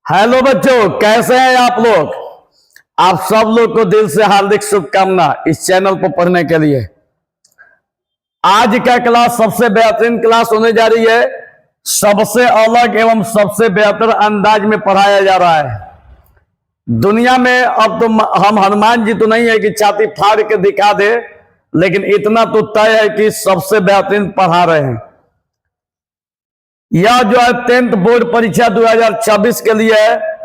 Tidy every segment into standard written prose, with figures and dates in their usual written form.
Hello बच्चों, कैसे हैं आप लोग। आप सब लोग को दिल से हार्दिक शुभकामना इस चैनल पर पढ़ने के लिए। आज का क्लास सबसे बेहतरीन क्लास होने जा रही है। सबसे अलग एवं सबसे बेहतर अंदाज में पढ़ाया जा रहा है। दुनिया में अब तो हम हनुमान जी तो नहीं है कि छाती फाड़ के दिखा दे, लेकिन इतना तो तय है कि सबसे बेहतरीन पढ़ा रहे हैं। यह जो है 10th बोर्ड परीक्षा 2026 के लिए है।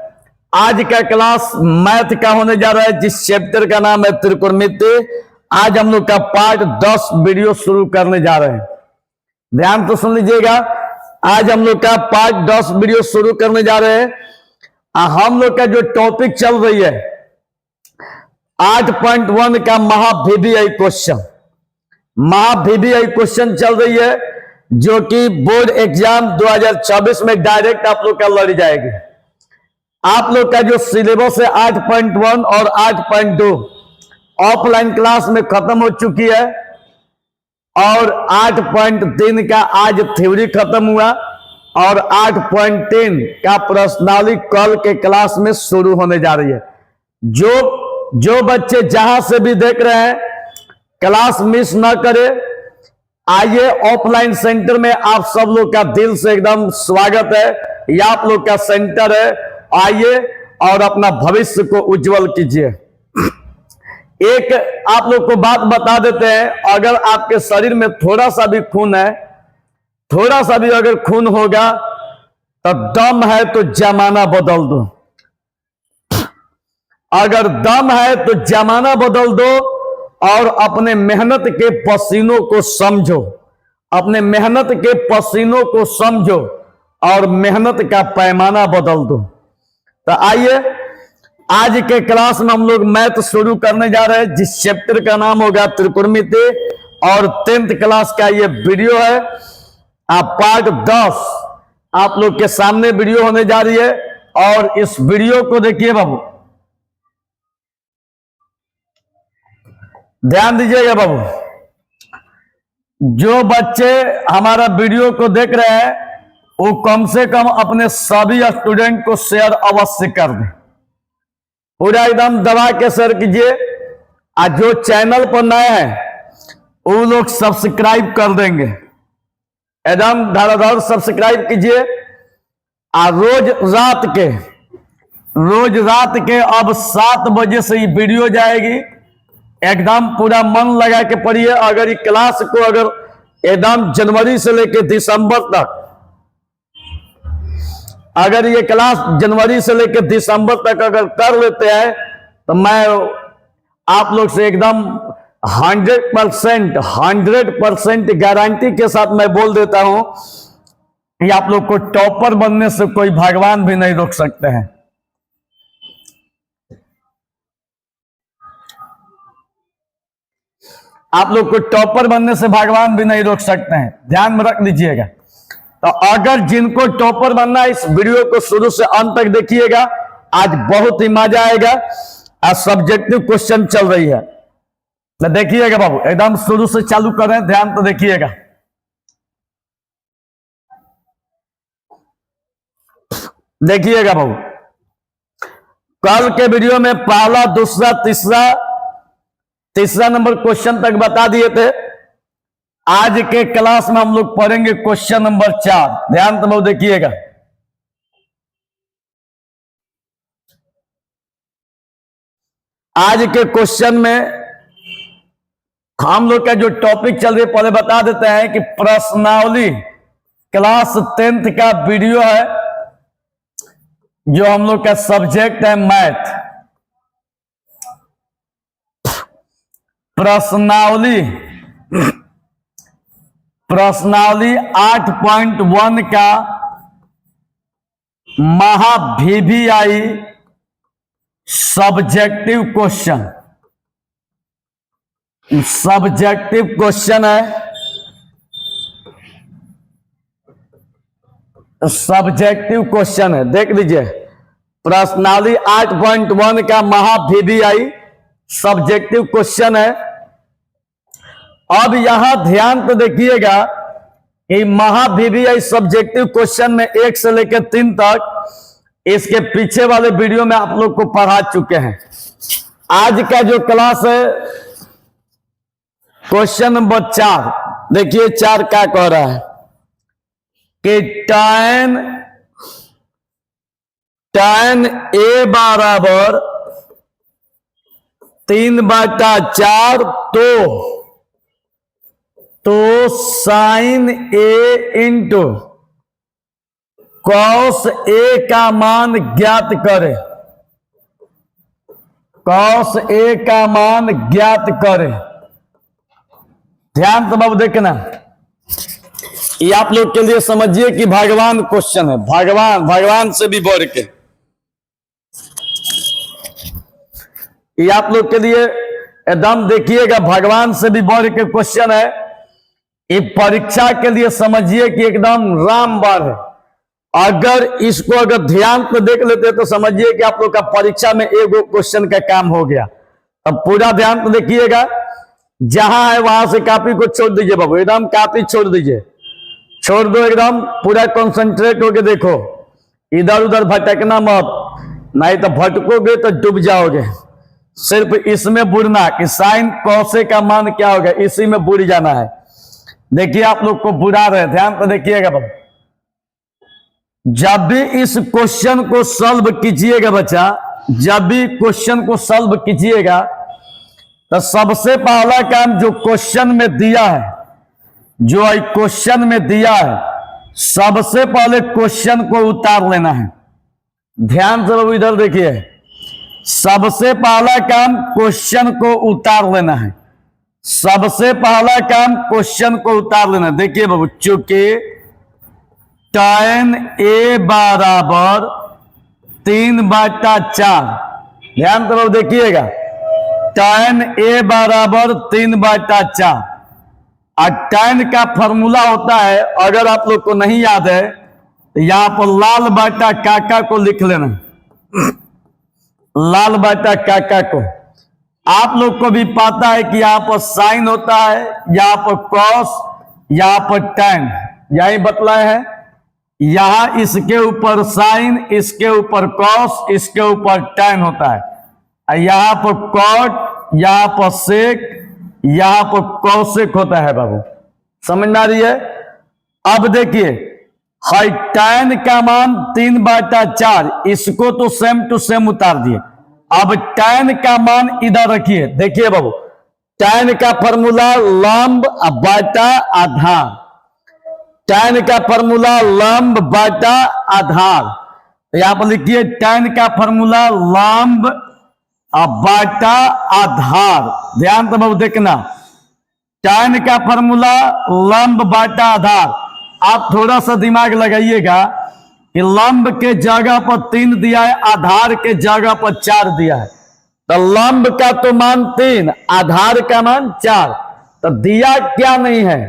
आज का क्लास मैथ का होने जा रहा है, जिस चैप्टर का नाम है त्रिकोणमिति। आज हम लोग का पार्ट 10 वीडियो शुरू करने जा रहे हैं। ध्यान तो सुन लीजिएगा, आज हम लोग का पार्ट 10 वीडियो शुरू करने जा रहे हैं। हम लोग का जो टॉपिक चल रही है 8.1 का महा-VBI क्वेश्चन, महा-VBI क्वेश्चन चल रही है, जो कि बोर्ड एग्जाम 2024 में डायरेक्ट आप लोग का लड़ी जाएगी। आप लोग का जो सिलेबस है 8.1 और 8.2 ऑफलाइन क्लास में खत्म हो चुकी है, और 8.3 का आज थ्योरी खत्म हुआ, और 8.3 का प्रश्नावली कल के क्लास में शुरू होने जा रही है। जो बच्चे जहां से भी देख रहे हैं, क्लास मिस ना करें। आइए, ऑफलाइन सेंटर में आप सब लोग का दिल से एकदम स्वागत है। यह आप लोग का सेंटर है। आइए और अपना भविष्य को उज्जवल कीजिए। एक आप लोग को बात बता देते हैं, अगर आपके शरीर में थोड़ा सा भी खून है, थोड़ा सा भी अगर खून होगा, तो दम है तो जमाना बदल दो। अगर दम है तो जमाना बदल दो, और अपने मेहनत के पसीनों को समझो। अपने मेहनत के पसीनों को समझो और मेहनत का पैमाना बदल दो। तो आइए, आज के क्लास में हम लोग मैथ शुरू करने जा रहे हैं, जिस चैप्टर का नाम होगा त्रिकोणमिति, और 10th क्लास का ये वीडियो है। पार्ट 10 आप लोग के सामने वीडियो होने जा रही है, और इस वीडियो को देखिए बाबू, ध्यान दीजिएगा बाबू। जो बच्चे हमारा वीडियो को देख रहे हैं, वो कम से कम अपने सभी स्टूडेंट को शेयर अवश्य कर दें। पूरा एकदम दबा के शेयर कीजिए। आज जो चैनल पर नए हैं, वो लोग सब्सक्राइब कर देंगे। एकदम धड़ाधड़ सब्सक्राइब कीजिए। रोज रात के अब 7 बजे से ये वीडियो जाएगी। एकदम पूरा मन लगा के पढ़िए। अगर ये क्लास को अगर एकदम जनवरी से लेकर दिसंबर तक, अगर ये क्लास जनवरी से लेकर दिसंबर तक अगर कर लेते हैं, तो मैं आप लोग से एकदम 100% गारंटी के साथ मैं बोल देता हूं कि आप लोग को टॉपर बनने से कोई भगवान भी नहीं रोक सकते हैं। आप लोग को टॉपर बनने से भगवान भी नहीं रोक सकते हैं, ध्यान में रख लीजिएगा। तो अगर जिनको टॉपर बनना है, इस वीडियो को शुरू से अंत तक देखिएगा। आज बहुत ही मजा आएगा। आज सब्जेक्टिव क्वेश्चन चल रही है, तो देखिएगा बाबू, एकदम शुरू से चालू करें, ध्यान तो देखिएगा। देखिएगा बाबू, कल के वीडियो में पहला, दूसरा, तीसरा नंबर क्वेश्चन तक बता दिए थे। आज के क्लास में हम लोग पढ़ेंगे क्वेश्चन नंबर 4। ध्यान तो बहुत देखिएगा। आज के क्वेश्चन में हम लोग का जो टॉपिक चल रही है, पहले बता देते हैं कि प्रश्नावली क्लास 10th का वीडियो है, जो हम लोग का सब्जेक्ट है मैथ। प्रश्नावली 8.1 का महा-VBI सब्जेक्टिव क्वेश्चन है। सब्जेक्टिव क्वेश्चन है, देख लीजिए। प्रश्नावली 8.1 का महा-VBI सब्जेक्टिव क्वेश्चन है। अब यहां ध्यान तो देखिएगा कि महा VBI सब्जेक्टिव क्वेश्चन में 1 से लेकर 3 तक इसके पीछे वाले वीडियो में आप लोग को पढ़ा चुके हैं। आज का जो क्लास है क्वेश्चन नंबर 4, देखिए 4 क्या कह रहा है कि tan A बराबर 3/4 तो sin A into cos A का मान ज्ञात करें। cos A का मान ज्ञात करें। ध्यान से बाबू देखना, ये आप लोग के लिए समझिए कि भगवान क्वेश्चन है, भगवान से भी बढ़ के। ये आप लोग के लिए एकदम देखिएगा, भगवान से भी बढ़ के क्वेश्चन है। ये परीक्षा के लिए समझिए कि एकदम रामबाण है। अगर इसको अगर ध्यान से देख लेते तो समझिए कि आप लोग का परीक्षा में एक क्वेश्चन का काम हो गया। अब पूरा ध्यान से देखिएगा, जहां है वहां से कॉपी को छोड़ दीजिए बाबू, एकदम कॉपी छोड़ दीजिए, छोड़ दो, एकदम पूरा कंसंट्रेट होके देखो, इधर उधर भटकना मत, नहीं तो भटकोगे तो डूब जाओगे। सिर्फ इसमें बुड़ना कि साइन कौसे का मान क्या होगा, इसी में बुड़ जाना है। देखिए आप लोग को बुरा रहे, ध्यान से देखिएगा बाबू। जब भी इस क्वेश्चन को सॉल्व कीजिएगा बच्चा, जब भी क्वेश्चन को सॉल्व कीजिएगा तो सबसे पहला काम जो क्वेश्चन में दिया है, जो क्वेश्चन में दिया है, सबसे पहले क्वेश्चन को उतार लेना है। ध्यान से बाबू इधर देखिए, सबसे पहला काम क्वेश्चन को उतार लेना है। सबसे पहला काम क्वेश्चन को उतार लेना। देखिए बाबू, चूंकि tan A बराबर 3/4, ध्यान से बाबू देखिएगा, tan A बराबर 3/4 और tan का फॉर्मूला होता है, अगर आप लोग को नहीं याद है तो यहां पर लाल बाटा काका को लिख लेना, लाल बाटा काका को। आप लोग को भी पता है कि यहां पर साइन होता है, यहां पर कॉस, यहां पर tan, यही बतलाए हैं। यहां इसके ऊपर साइन, इसके ऊपर कॉस, इसके ऊपर tan होता है। यहां पर कॉट, यहां पर सेक, यहां पर कौशिक होता है बाबू, समझ में आ रही है। अब देखिए हाई tan का मान 3/4, इसको तो सेम टू सेम उतार दिए। अब tan का मान इधर रखिए, देखिए बाबू, tan का फॉर्मूला लंब बाटा आधार, tan का फॉर्मूला लंब बाटा आधार। यहां पर लिखिए tan का फॉर्मूला लंब बाटा आधार। ध्यान से बाबू देखना, tan का फॉर्मूला लंब बाटा आधार। आप थोड़ा सा दिमाग लगाइएगा कि लंब के जगह पर 3 दिया है, आधार के जगह पर 4 दिया है, तो लंब का तो मान 3, आधार का मान 4, तो दिया क्या नहीं है,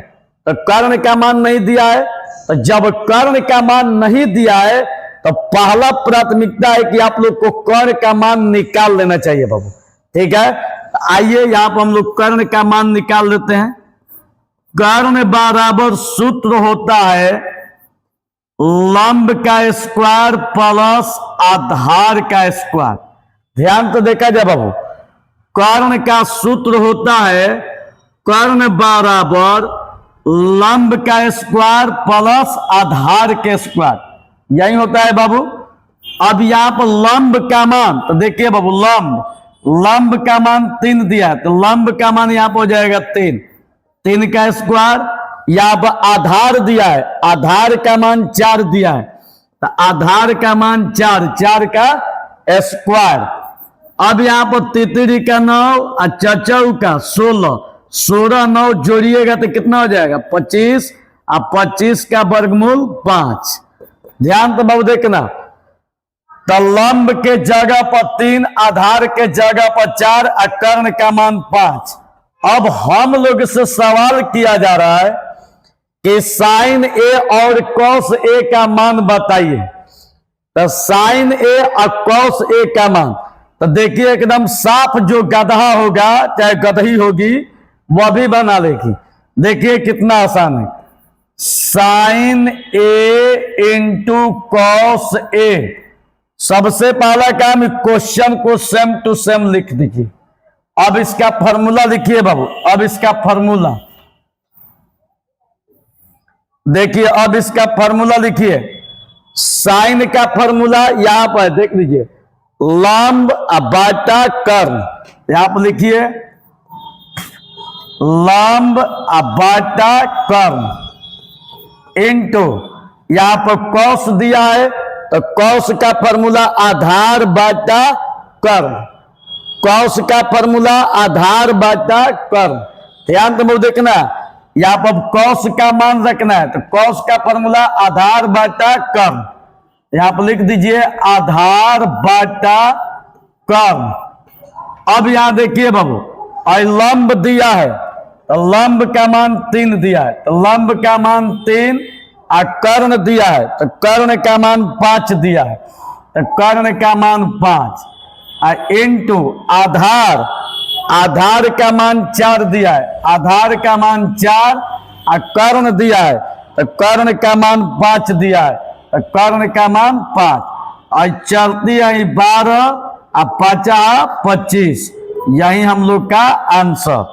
तो कर्ण का मान नहीं दिया है। तो जब कर्ण का मान नहीं दिया है तो पहला प्राथमिकता है कि आप लोग को कर्ण का मान निकाल लेना चाहिए बाबू, ठीक है। आइए यहां पर हम लोग कर्ण का मान निकाल लेते हैं। कर्ण बराबर सूत्र होता है लंब का स्क्वायर प्लस आधार का स्क्वायर। ध्यान तो देखा जाए बाबू, कर्ण का सूत्र होता है कर्ण बराबर लंब का स्क्वायर प्लस आधार के स्क्वायर, यही होता है बाबू। अब यहां पर लंब का मान, तो देखिए बाबू, लंब का मान 3 दिया है, तो लंब का मान यहां पर हो जाएगा 3 का स्क्वायर। यहां पर आधार दिया है, आधार का मान 4 दिया है, तो आधार का मान 4 का स्क्वायर। अब यहां पर तितरी का 9 और चचौ का 16, 16 9 जोड़िएगा तो कितना हो जाएगा 25, और 25 का वर्गमूल 5। ध्यान तो बाबू देखना, तो लंब के जगह पर 3, आधार के जगह पर 4 और कर्ण का मान 5। अब हम लोग से सवाल किया जा रहा है कि साइन ए और कॉस ए का मान बताइए। तो साइन ए और कॉस ए का मान, तो देखिए एकदम साफ, जो गधा होगा चाहे गधही होगी वह भी बना लेगी। देखिए कितना आसान है। Sign A into cos A. सबसे पहला काम क्वेश्चन को सेम टू सेम लिख दीजिए। अब इसका फॉर्मूला लिखिए बाबू। अब इसका फॉर्मूला देखिए। अब इसका फॉर्मूला लिखिए। साइन का फॉर्मूला यहां पर देख लीजिए, लंब बाटा कर्ण। यहां पर लिखिए लंब बाटा कर्ण इंटू यहां पर कॉस दिया है तो कॉस का फॉर्मूला आधार बाटा कर्ण। कॉस का फॉर्मूला आधार बाटा कर्ण। ध्यान तो देखना, यहां पर कॉस का मान रखना है तो कॉस का फॉर्मूला आधार बाटा कर्ण। यहां पर लिख दीजिए आधार बाटा कर्ण। अब यहां देखिए बाबू, लंब दिया है तो लंब का मान 3 दिया है तो लंब का मान 3, और कर्ण दिया है तो कर्ण का मान 5 दिया है तो कर्ण का मान 5, और इंटू आधार, आधार का मान 4 दिया है, आधार का मान 4, और कर्ण दिया है तो कर्ण का मान 5 दिया है तो कर्ण का मान 5, और चलती है 12 और 5 25। यही हम लोग का आंसर।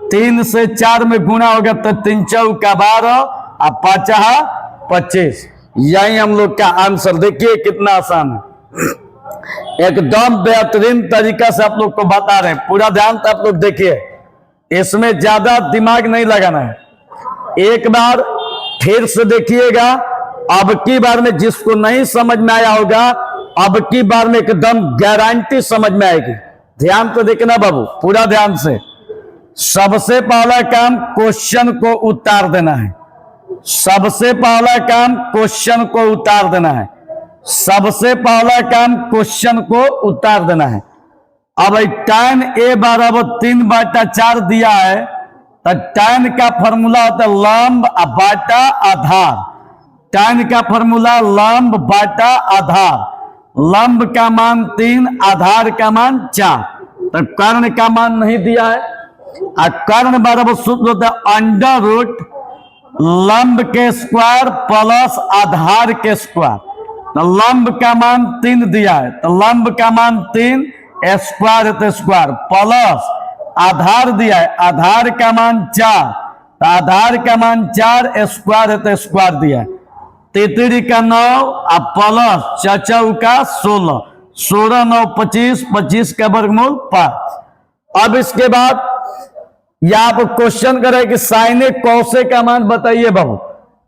3 से 4 में गुना होगा तो 3 चौका 12 और 5 25। यही हम लोग का आंसर। देखिए कितना आसान है, एकदम बेहतरीन तरीका से आप लोग को बता रहे हैं। पूरा ध्यान से आप लोग देखिए, इसमें ज्यादा दिमाग नहीं लगाना है। एक बार फिर से देखिएगा। अब की बार में जिसको नहीं समझ में आया होगा, अब की बार में एकदम गारंटी समझ में आएगी। ध्यान तो देखना बाबू, पूरा ध्यान से। सबसे पहला काम क्वेश्चन को उतार देना है। सबसे पहला काम क्वेश्चन को उतार देना है। सबसे पहला काम क्वेश्चन को उतार देना है। अब tan a बराबर 3/4 दिया है तो tan का फॉर्मूला होता है लंब बाटा आधार। tan का फॉर्मूला लंब बाटा आधार। लंब का मान 3, आधार का मान 4, तो कर्ण का मान नहीं दिया है। और कर्ण बराबर सूत्र होता है अंडर रूट लंब के स्क्वायर प्लस आधार के स्क्वायर। तो लंब का मान 3 दिया है तो लंब का मान 3, स्क्वायर है तो स्क्वायर, प्लस आधार दिया है, आधार का मान 4 तो आधार का मान 4, स्क्वायर है तो स्क्वायर दिया है। 3 का 9 और प्लस 4 का 16, 16 9 25, 25 का वर्गमूल 5। अब इसके बाद यहां पर क्वेश्चन करे कि साइन कौसे का मान बताइए बाबू।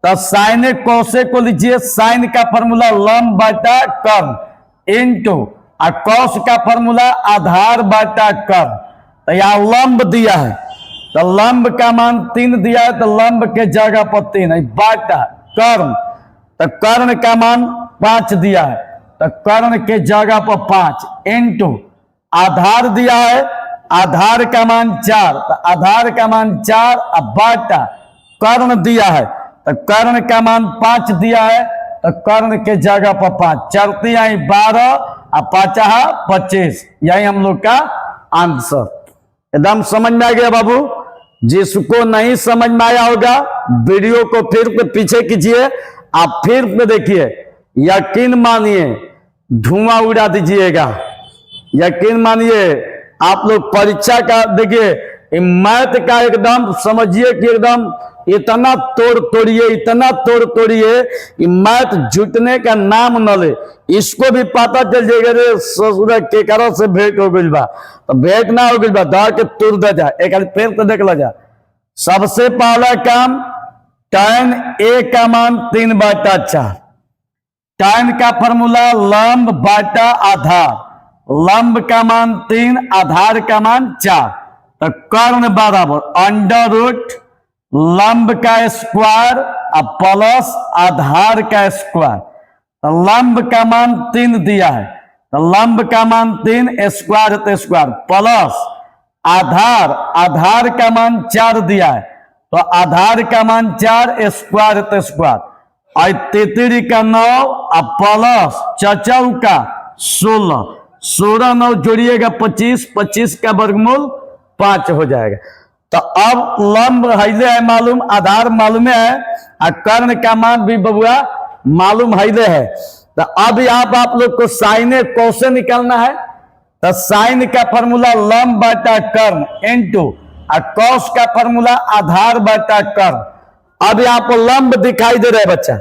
तो साइन कौसे को लीजिए। साइन का फॉर्मूला लंब बाटा कर्ण इंटू और कौस का फॉर्मूला आधार बाटा कर्ण। तो यहां लंब दिया है तो लंब का मान 3 दिया है तो लंब के जगह पर 3 है, बाटा कर्ण तो कर्ण का मान 5 दिया है तो कर्ण के जगह पर 5, इंटू आधार दिया है, आधार का मान 4 तो आधार का मान 4, और बाटा कर्ण दिया है तो कर्ण का मान 5 दिया है तो कर्ण के जगह पर 5, चलती आई 12 और 5 25। यही हम लोग का आंसर। एकदम समझ में आ गया बाबू। जिसको नहीं समझ में आया होगा वीडियो को फिर पीछे कीजिए, आप फिर देखिए। यकीन मानिए धुआं उड़ा दीजिएगा। यकीन मानिए आप लोग परीक्षा का देखिए, मैथ का एकदम समझिए कि एकदम इतना तोड़िए, इतना तोड़िए कि मैथ जुटने का नाम न ले। इसको भी पता चल जाएगा रे ससुर के कारण से भेंट हो गई बा, तो भेंट ना हो गई बा दौड़ के तुर दे जा। एक फिर तो देख ला जा। सबसे पहला काम tan a का मान 3/4। tan का फॉर्मूला लंब बाटा आधार। लंब का मान 3, आधार का मान 4, तो कर्ण बराबर अंडर रूट लंब का स्क्वायर और प्लस आधार का स्क्वायर। तो लंब का मान 3 दिया है तो लंब का मान 3, स्क्वायर तो स्क्वायर, प्लस आधार, आधार का मान 4 दिया है तो आधार का मान 4, स्क्वायर तो स्क्वायर, और 33 का 9 और प्लस 4 का 16, 16 9 जोड़िएगा 25, 25 का वर्गमूल 5 हो जाएगा। तो अब लंब हिले है मालूम, आधार मालूम है, और कर्ण का मान भी बबुआ मालूम हिले है। तो अब आप लोग को साइन कौन से निकालना है? तो साइन का फॉर्मूला लंब बटा कर्ण इनटू, और कौस का फॉर्मूला आधार बटा कर्ण। अब यहाँ पर लंब दिखाई दे रहा है बच्चा,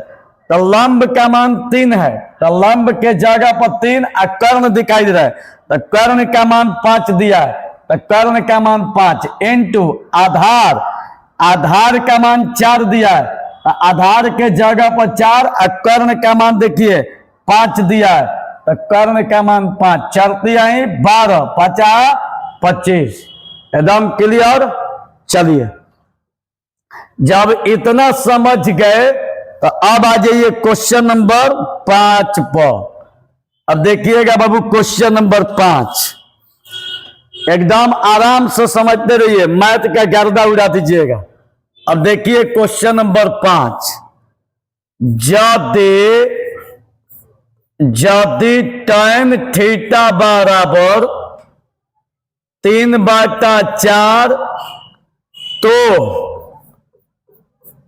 तो लंब का मान 3 है, तो लंब के जगह पर 3, और कर्ण दिखाई दे रहा है, तो कर्ण का मान 5 दिया है, तो कर्ण का मान 5 इनटू आधार, आधार का मान 4 दिया है, तो आधार के जगह पर 4, और कर्ण का मान देखिए 5 दिया है, तो कर्ण का मान 5, 4 12, 50 25। एकदम क्लियर। चलिए, जब इतना समझ गए तो अब आ जाइए क्वेश्चन नंबर 5 पर। अब देखिएगा बाबू, क्वेश्चन नंबर 5 एकदम आराम से समझते रहिए, मैथ का गर्दा उड़ा दीजिएगा। अब देखिए क्वेश्चन नंबर 5, यदि tan थीटा बराबर 3/4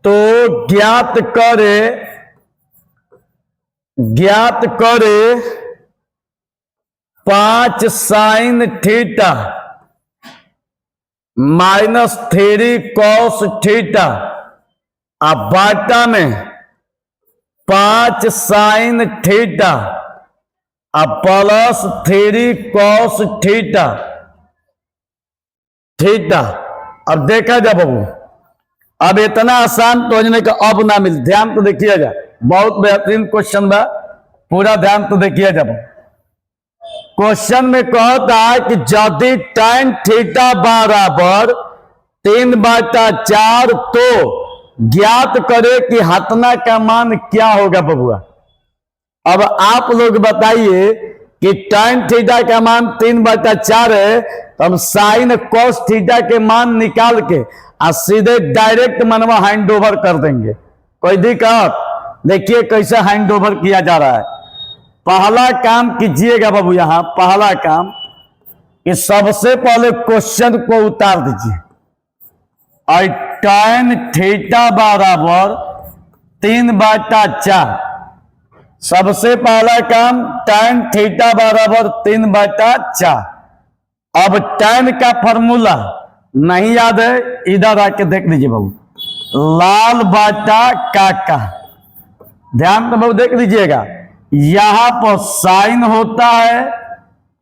तो ज्ञात करे 5 sin थीटा -3 cos थीटा, अब बाटा में 5 sin थीटा अब +3 cos थीटा। अब देखा जा बाबू, अब इतना आसान तोड़ने का अब ना मिल। ध्यान तो देखिएगा, बहुत बेहतरीन क्वेश्चन बा, पूरा ध्यान तो देखिएगा। क्वेश्चन में कहता है कि यदि tan थीटा बराबर 3/4 तो ज्ञात करे कि हथना का मान क्या होगा बबुआ। अब आप लोग बताइए कि tan थीटा का मान 3/4 है, तो हम साइन cos थीटा के मान निकाल के और सीधे डायरेक्ट मनवा हैंड ओवर कर देंगे। कोई दिक्कत? देखिए कैसे हैंड ओवर किया जा रहा है। पहला काम कीजिएगा बाबू, यहां पहला काम कि सबसे पहले क्वेश्चन को उतार दीजिए, और tan थीटा बराबर 3/4। सबसे पहला काम tan थीटा बराबर 3/4। अब tan का फॉर्मूला नहीं याद है, इधर आके देख लीजिए बाबू, लाल बाटा काका। ध्यान तो बाबू देख लीजिएगा, यहां पर साइन होता है,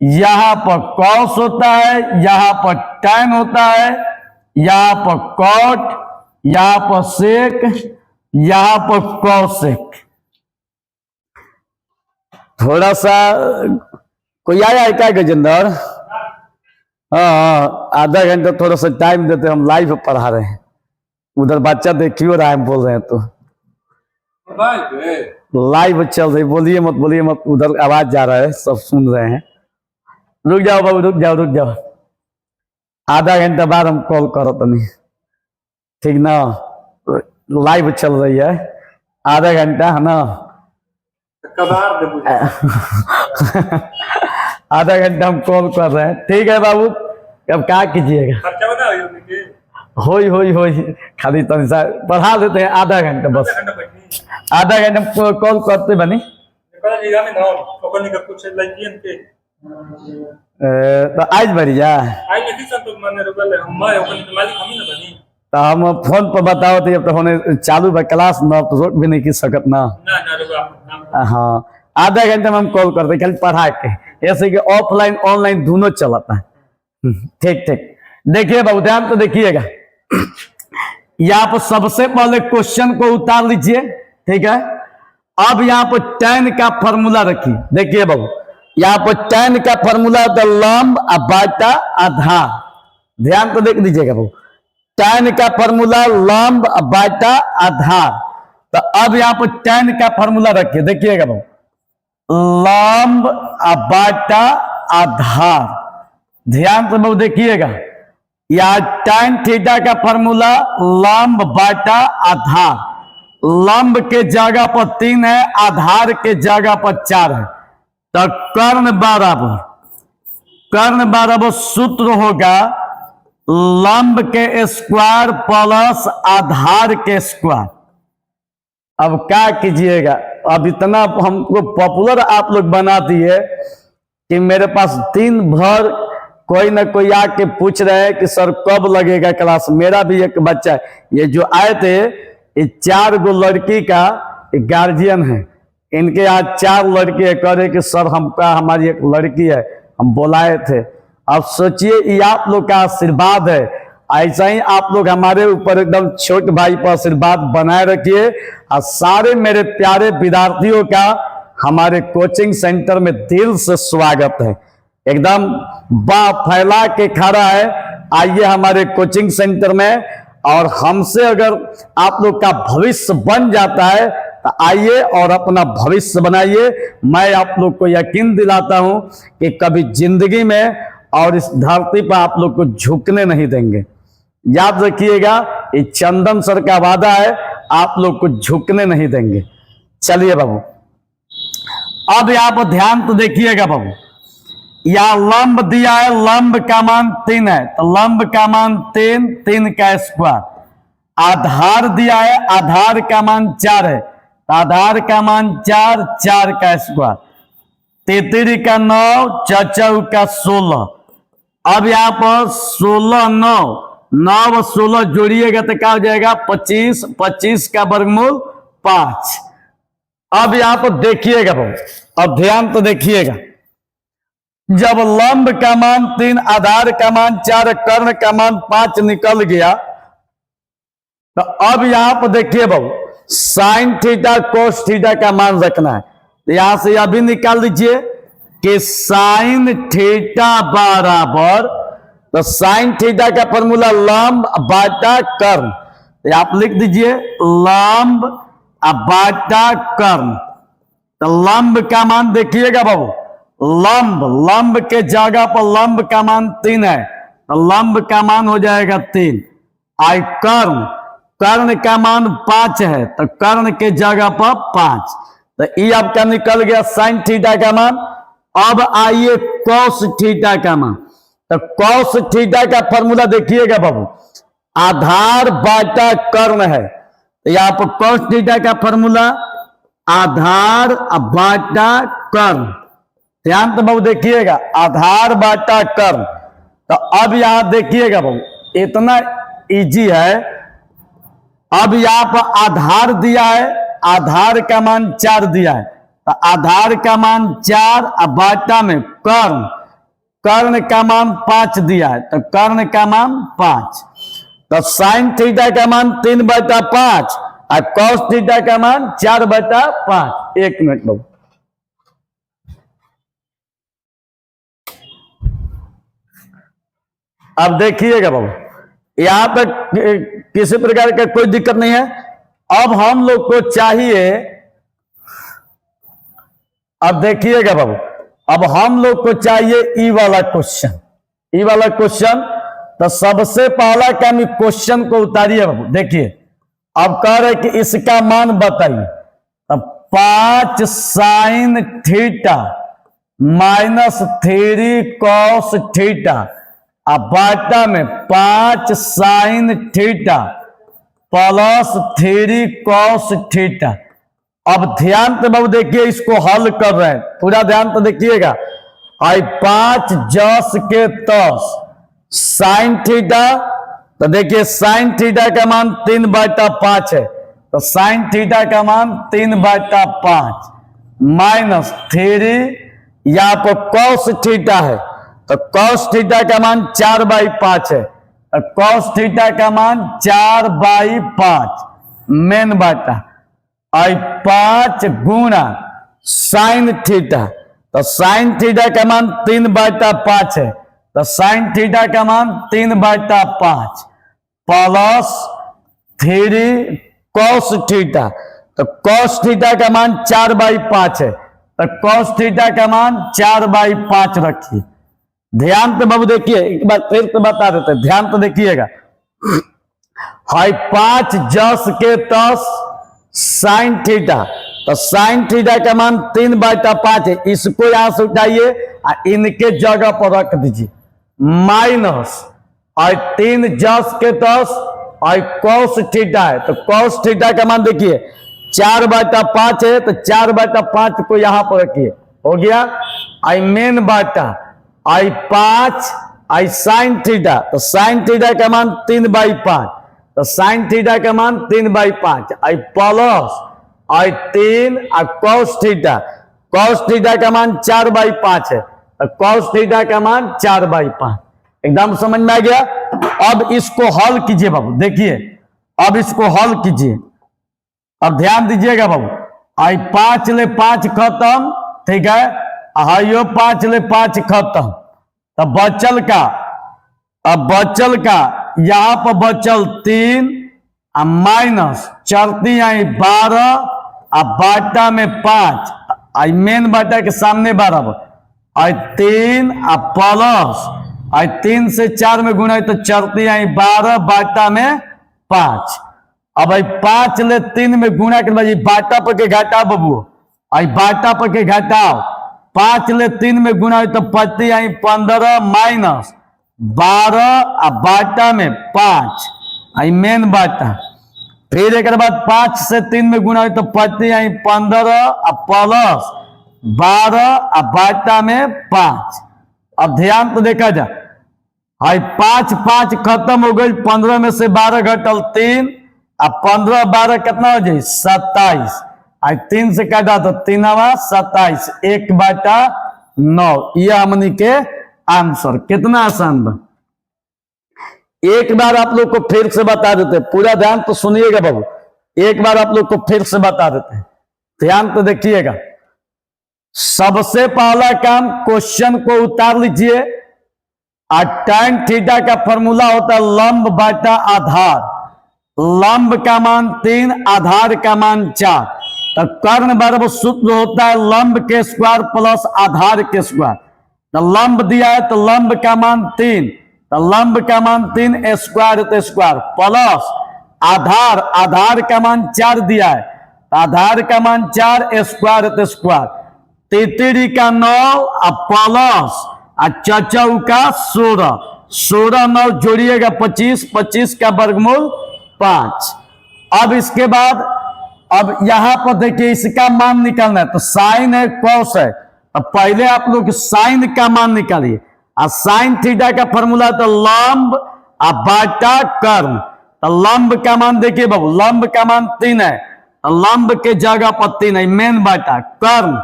यहां पर कॉस होता है, यहां पर tan होता है, यहां पर कॉट, यहां पर सेक, यहां पर कॉसेक। थोड़ा सा कोई आया है क्या गजेंद्र? हाँ, आधा घंटा थोड़ा सा टाइम देते, हम लाइव पढ़ा रहे हैं, उधर बच्चा देखियो रहा है, हम बोल रहे हैं तो लाइव चल रही। बोलिए मत, उधर आवाज जा रहा है, सब सुन रहे हैं। रुक जाओ बाबू, रुक जाओ, आधा घंटा बाद हम कॉल करो तो नहीं, ठीक ना? लाइव चल रही है, आधा घंटा है ना, आधा घंटा हम कॉल कर रहे हैं, ठीक है बाबू। अब क्या कीजिएगा, होई खाली तनी सा पढ़ा देते हैं, आधा घंटा बस, आधा घंटा कॉल करते बनी। तो आज बढ़िया तो हम फोन पर बताओ, तो अब तो होने चालू बा क्लास ना, तो रोक भी नहीं की सकत ना। हाँ, आधा घंटे में हम कॉल करते खाली पढ़ा के, ऐसे कि ऑफलाइन ऑनलाइन दोनों चलता है। ठीक देखिए बाबू, ध्यान तो देखिएगा, यहाँ पर सबसे पहले क्वेश्चन को उतार लीजिए, ठीक है। अब यहाँ पर tan का फॉर्मूला रखिए। देखिए बाबू, यहाँ पर tan का फॉर्मूला तो लंब बाटा आधार। ध्यान तो देख लीजिएगा बाबू, tan का फॉर्मूला लंब बाटा आधार। तो अब यहाँ पर tan का फॉर्मूला रखिए। देखिएगा बाबू, लंब बाटा आधार। ध्यान से बाबू देखिएगा, या tan थीटा का फॉर्मूला लंब बाटा आधार। लंब के जगह पर 3 है, आधार के जगह पर 4 है। तो कर्ण बराबर सूत्र होगा लंब के स्क्वायर प्लस आधार के स्क्वायर। अब क्या कीजिएगा, अब इतना हमको पॉपुलर आप लोग बना दिए कि मेरे पास दिन भर कोई ना कोई आके पूछ रहे हैं कि सर कब लगेगा क्लास। मेरा भी एक बच्चा, ये जो आए थे ये 4 गो लड़की का गार्जियन है, इनके आज 4 लड़के कह रहे कि सर हमका हमारी एक लड़की है, हम बुलाए थे। अब सोचिए ये आप लोग का आशीर्वाद है, ऐसा ही आप लोग हमारे ऊपर एकदम छोटे भाई पर आशीर्वाद बनाए रखिए। और सारे मेरे प्यारे विद्यार्थियों का हमारे कोचिंग सेंटर में दिल से स्वागत है, एकदम बाह फैला के खड़ा है। आइए हमारे कोचिंग सेंटर में, और हमसे अगर आप लोग का भविष्य बन जाता है तो आइए और अपना भविष्य बनाइए। मैं आप लोग को यकीन दिलाता हूं कि कभी जिंदगी में और इस धरती पर आप लोग को झुकने नहीं देंगे। याद रखिएगा, ये चंदन सर का वादा है, आप लोग को झुकने नहीं देंगे। चलिए बाबू, अब यहाँ पर ध्यान तो देखिएगा बाबू, या लंब दिया है, लंब का मान 3 है तो लंब का मान 3, 3 का स्क्वायर। आधार दिया है, आधार का मान 4 है तो आधार का मान 4, 4 का स्क्वायर। 33 का 9, 4 का 16। अब यहाँ पर 16, 9 और 16 जोड़िएगा तो क्या हो जाएगा 25, 25 का वर्गमूल 5। अब यहाँ पर देखिएगा बाबू, अब ध्यान तो देखिएगा, जब लंब का मान 3, आधार का मान 4, कर्ण का मान 5 निकल गया तो अब यहां पर देखिए बाबू, साइन थीटा कोस थीटा का मान रखना है। तो यहां से अभी निकाल दीजिए कि साइन थीटा बराबर, तो साइन थीटा का फॉर्मूला लंब बाटा कर्ण, तो आप लिख दीजिए लंब बाटा कर्ण। तो लंब का मान देखिएगा बाबू, लंब के जगह पर लंब का मान 3 है तो लंब का मान हो जाएगा 3। आई कर्ण का मान 5 है तो कर्ण के जगह पर 5। तो ये आपका निकल गया साइन थीटा का मान। अब आइए कॉस थीटा का मान। तो कॉस थीटा का फॉर्मूला देखिएगा बाबू, आधार बाटा कर्ण है तो यहाँ पर कॉस थीटा का फॉर्मूला आधार बाटा कर्ण। ध्यान तो बाबू देखिएगा, आधार बाटा कर्ण। तो अब यहां देखिएगा बाबू, इतना इजी है। अब यहां पर आधार दिया है, आधार का मान 4 दिया है तो आधार का मान 4 बाटा में कर्ण का मान 5 दिया है तो कर्ण का मान 5। तो साइन थीटा का मान 3/5 और कॉस थीटा का मान 4/5। 1 मिनट बाबू, अब देखिएगा बाबू, यहां तक किसी प्रकार का कोई दिक्कत नहीं है। अब हम लोग को चाहिए, अब देखिएगा बाबू, अब हम लोग को चाहिए ई वाला क्वेश्चन। तो सबसे पहला काम क्वेश्चन को उतारिए बाबू। देखिए अब कह रहे कि इसका मान बताइए। तो 5 sine theta minus 3 cos theta अब बाटा में 5 sine theta plus 3 cos theta. अब ध्यान से बाबू देखिए, इसको हल कर रहे हैं, पूरा ध्यान तो देखिएगा। आई 5 जस के 10 साइन थीटा, तो देखिए साइन थीटा का मान 3/5 है तो साइन थीटा का मान 3/5 माइनस 3, यहाँ पर कॉस थीटा है तो कॉस थीटा का मान 4/5 है तो कॉस थीटा का मान 4/5 मेन बाटा। आई 5 गुणा साइन थीटा, तो साइन थीटा का मान 3/5 है तो साइन थीटा का मान 3/5 प्लस 3 कॉस थीटा, तो कॉस थीटा का मान 4/5 है तो कॉस थीटा का मान 4/5 रखिए। ध्यान तो बाबू देखिए, एक बार फिर तो बता देते, ध्यान तो देखिएगा। हाई 5 जस के 10 साइन थीटा, तो साइन थीटा का मान 3/5 है, इसको यहां से उठाइए और इनके जगह पर रख दीजिए माइनस और 3 10 के 10 और cos थीटा है, तो cos थीटा का मान देखिए 4/5 है, तो 4/5 को यहां पर रखिए, हो गया। आई मेन बाटा आई 5 आई साइन थीटा, तो साइन थीटा का मान 3/5, तो साइन थीटा का मान 3/5 आई प्लस आई 3 और cos थीटा का मान 4/5 है, तो cos थीटा का मान 4/5। एकदम समझ में आ गया। अब इसको हल कीजिए बाबू, देखिए अब इसको हल कीजिए, अब ध्यान दीजिएगा बाबू। आई 5 ले 5 खत्म, ठीक है, हाइयो 5 ले 5 खत्म, तब बचल का, अब बचल का यहां पर बचल 3 माइनस चलती आई 12 अब बाटा में 5 आई मेन बाटा के सामने 12 आई 3 अब प्लस आई 3 से 4 में गुणा तो चलती आई 12 बाटा में 5। अब आई 5 ले 3 में गुणा के बाद बाटा पर के घटाओ बबू, आई बाटा पर के घटाओ, 5 ले 3 में गुणा तो पति आई 15 माइनस 12 अब बाटा में 5 आई मेन बाटा, फिर एक बाद 5 से 3 में गुणा तो पति आई 15 अब प्लस 12 अब बाटा में 5। अब ध्यान तो देखा जा, आई 5 5 खत्म हो गई, 15 में से 12 घटल 3 अब 15 12 कितना हो जाए 27, आई 3 से काटा तो 3 27 1/9। यह हमनी के आंसर कितना आसान बा। एक बार आप लोग को फिर से बता देते, पूरा ध्यान तो सुनिएगा बाबू, एक बार आप लोग को फिर से बता देते हैं, ध्यान तो देखिएगा। सबसे पहला काम क्वेश्चन को उतार लीजिए, tan थीटा का फॉर्मूला होता है लंब बाटा आधार, लंब का मान 3 आधार का मान 4, तो कर्ण बराबर सूत्र होता है लंब के स्क्वायर प्लस आधार के स्क्वायर। तो लंब दिया है तो लंब का मान 3, तो लंब का मान 3 स्क्वायर तो स्क्वायर प्लस आधार, आधार का मान 4 दिया है, आधार का मान 4 स्क्वायर तो स्क्वायर, तितरी का 9 प्लस चचौ का 16, 16 9 जोड़िएगा 25, 25 का वर्गमूल 5। अब इसके बाद अब यहां पर देखिए इसका मान निकालना है, तो साइन है कॉस है, तो पहले आप लोग साइन का मान निकालिए, और साइन थीटा का फॉर्मूला तो लंब बाटा कर्ण, तो लंब का मान देखिए बाबू, लंब का मान 3 है, तो लंब के जगह पर 3 है मेन बाटा, कर्ण,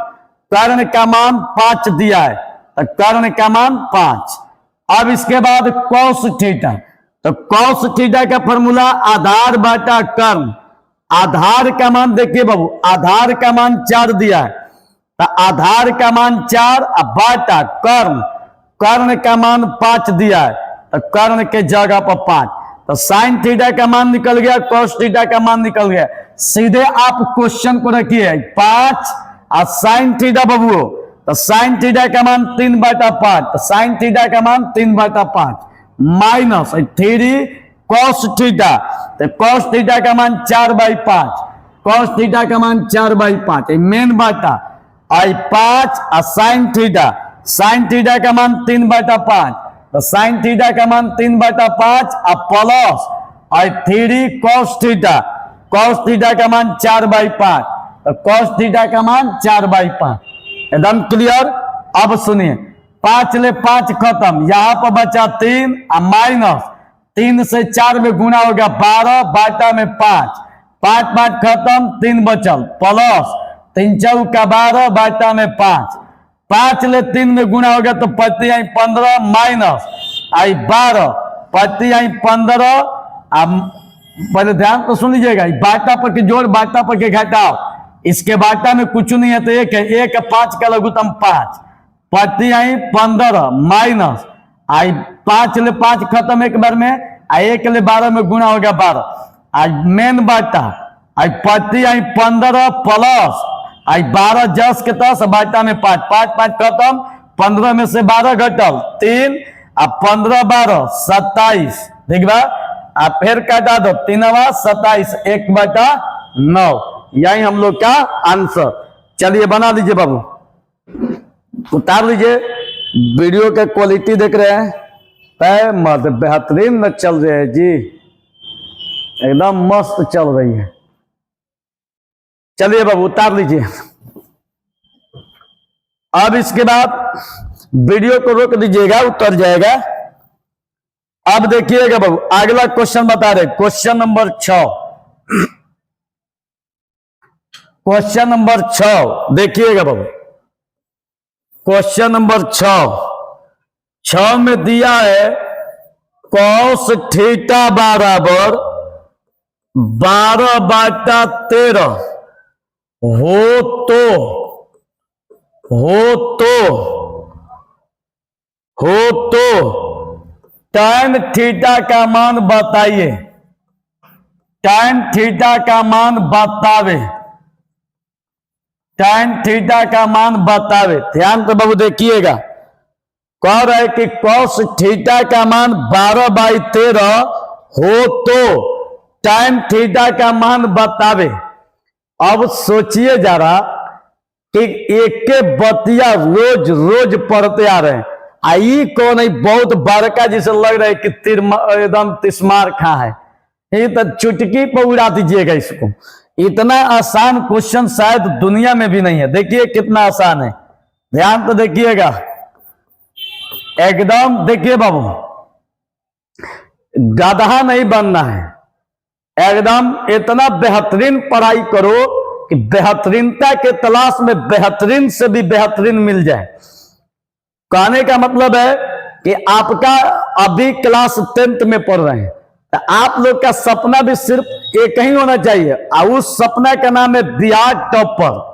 कर्ण का मान 5 दिया है, तो कर्ण का मान 5। अब इसके बाद कॉस थीटा, तो कॉस थीटा का फॉर्मूला आधार बाटा कर्ण, आधार का मान देखिए बाबू, आधार का मान 4 दिया है, तो आधार का मान 4 बाटा कर्ण, कर्ण का मान 5 दिया है, तो कर्ण के जगह पर 5, तो साइन थीटा का मान निकल गया, कॉस थीटा का मान निकल गया। सीधे आप क्वेश्चन को रखिए 5 और साइन थीटा बाबू, तो साइन थीटा का मान 3/5, तो साइन थीटा का मान 3/5 माइनस 3 कॉस थीटा, तो कॉस थीटा का मान 4/5, कॉस थीटा का मान 4/5 मेन बाटा आई 5 और साइन थीटा, साइन थीटा का मान 3/5, तो साइन थीटा का मान 3/5 और प्लस और 3 कॉस थीटा, कॉस थीटा का मान 4/5, तो कॉस थीटा का मान 4/5। एकदम क्लियर। अब सुनिए 5 ले 5 खत्म, यहां पर बचा 3 और माइनस 3 से 4 में गुणा हो गया 12 बाटा में 5, 5 5 खत्म 3 बचल प्लस 3 चौका 12 बाटा में 5, 5 ले 3 में गुणा हो गया तो पति आई 15 माइनस आई 12 पति आई 15। पहले ध्यान तो सुन लीजिएगा, बाटा पर के जोड़ बाटा पर के घटाओ, इसके बाटा में कुछ नहीं है तो एक है, 1 5 का लघुत्तम 5, पति आई 15 माइनस आई 5 ले 5 खत्म एक बार में, 1 ले 12 में गुणा हो गया 12, आज मेन बाटा आई पति आई 15 प्लस आई 12 जस के 10 बाटा में 5, 5 5 खत्म, 15 में से 12 घटल 3 अब 15 12 27, ठीक बा, आप फिर काटा दो 3 27 1/9, यही हम लोग का आंसर। चलिए बना लीजिए बाबू, उतार लीजिए, वीडियो का क्वालिटी देख रहे हैं तय मत, बेहतरीन न चल रही है जी, एकदम मस्त चल रही है। चलिए बाबू उतार लीजिए। अब इसके बाद वीडियो को रोक दीजिएगा, उतर जाएगा। अब देखिएगा बाबू अगला क्वेश्चन बता रहे, क्वेश्चन नंबर 6। क्वेश्चन नंबर 6 देखिएगा बाबू, क्वेश्चन नंबर 6 में दिया है कॉस थीटा बराबर 12/13 हो तो tan थीटा का मान बताइए, tan थीटा का मान बतावे, tan थीटा का मान बतावे। ध्यान तो बाबू देखिएगा, कह रहा है कि cos थीटा का मान 12/13 हो तो tan थीटा का मान बतावे। अब सोचिए जरा कि एक के बतिया रोज रोज पढ़ते आ रहे हैं, आई कौन है बहुत बड़का जिसे लग रहा है कि एकदम तिस्मार खा है, ये तो चुटकी पर उड़ा दीजिएगा इसको। इतना आसान क्वेश्चन शायद दुनिया में भी नहीं है। देखिए कितना आसान है, ध्यान तो देखिएगा एकदम। देखिए बाबू गधा नहीं बनना है, एकदम इतना बेहतरीन पढ़ाई करो कि बेहतरीनता के तलाश में बेहतरीन से भी बेहतरीन मिल जाए। कहने का मतलब है कि आपका अभी क्लास 10th में पढ़ रहे हैं, तो आप लोग का सपना भी सिर्फ एक ही होना चाहिए, और उस सपना का नाम है बिहार टॉपर।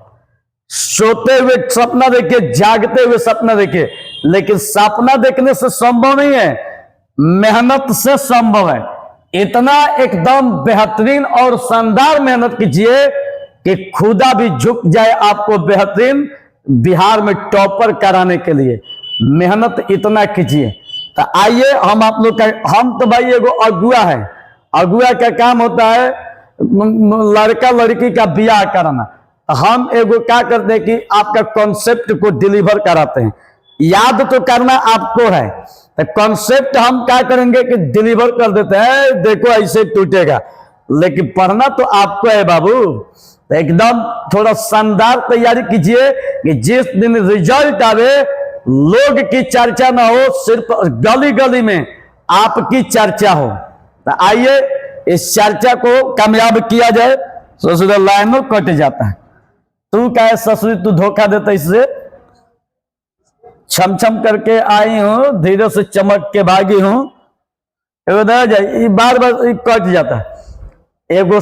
सोते हुए सपना देखिए, जागते हुए सपना देखिए, लेकिन सपना देखने से संभव नहीं है, मेहनत से संभव है। इतना एकदम बेहतरीन और शानदार मेहनत कीजिए कि खुदा भी झुक जाए आपको बेहतरीन बिहार में टॉपर कराने के लिए। मेहनत इतना कीजिए। तो आइए हम आप लोग का, हम तो भाई एगो अगुआ है, अगुआ का काम होता है लड़का लड़की का ब्याह कराना। हम एगो क्या करते हैं कि आपका कॉन्सेप्ट को डिलीवर कराते हैं। याद तो करना आपको है, तो कॉन्सेप्ट हम क्या करेंगे कि डिलीवर कर देते हैं, देखो ऐसे टूटेगा, लेकिन पढ़ना तो आपको है बाबू। तो एकदम थोड़ा शानदार तैयारी कीजिए कि जिस दिन रिजल्ट आवे लोग की चर्चा ना हो, सिर्फ गली गली में आपकी चर्चा हो। तो आइए इस चर्चा को कामयाब किया जाए। ससुर लाइनों कट जाता है, तू क्या ससुर तू धोखा देता, इससे छम छम करके आई हूं, धीरे से चमक के भागी हूं, बार बार कट जाता है। एगो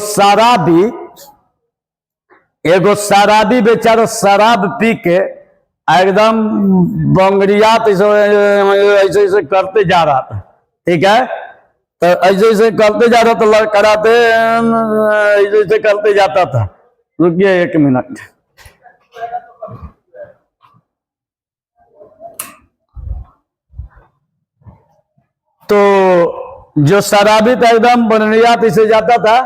शराबी बेचारा शराब पी के एकदम बंगड़ियात ऐसे ऐसे करते जा रहा था, ठीक है, तो ऐसे ऐसे करते जा रहा था, लड़खड़ाते ऐसे ऐसे करते जाता था। रुकिए 1 मिनट। तो जो शराबी था एकदम बंगड़ियात ऐसे जाता था,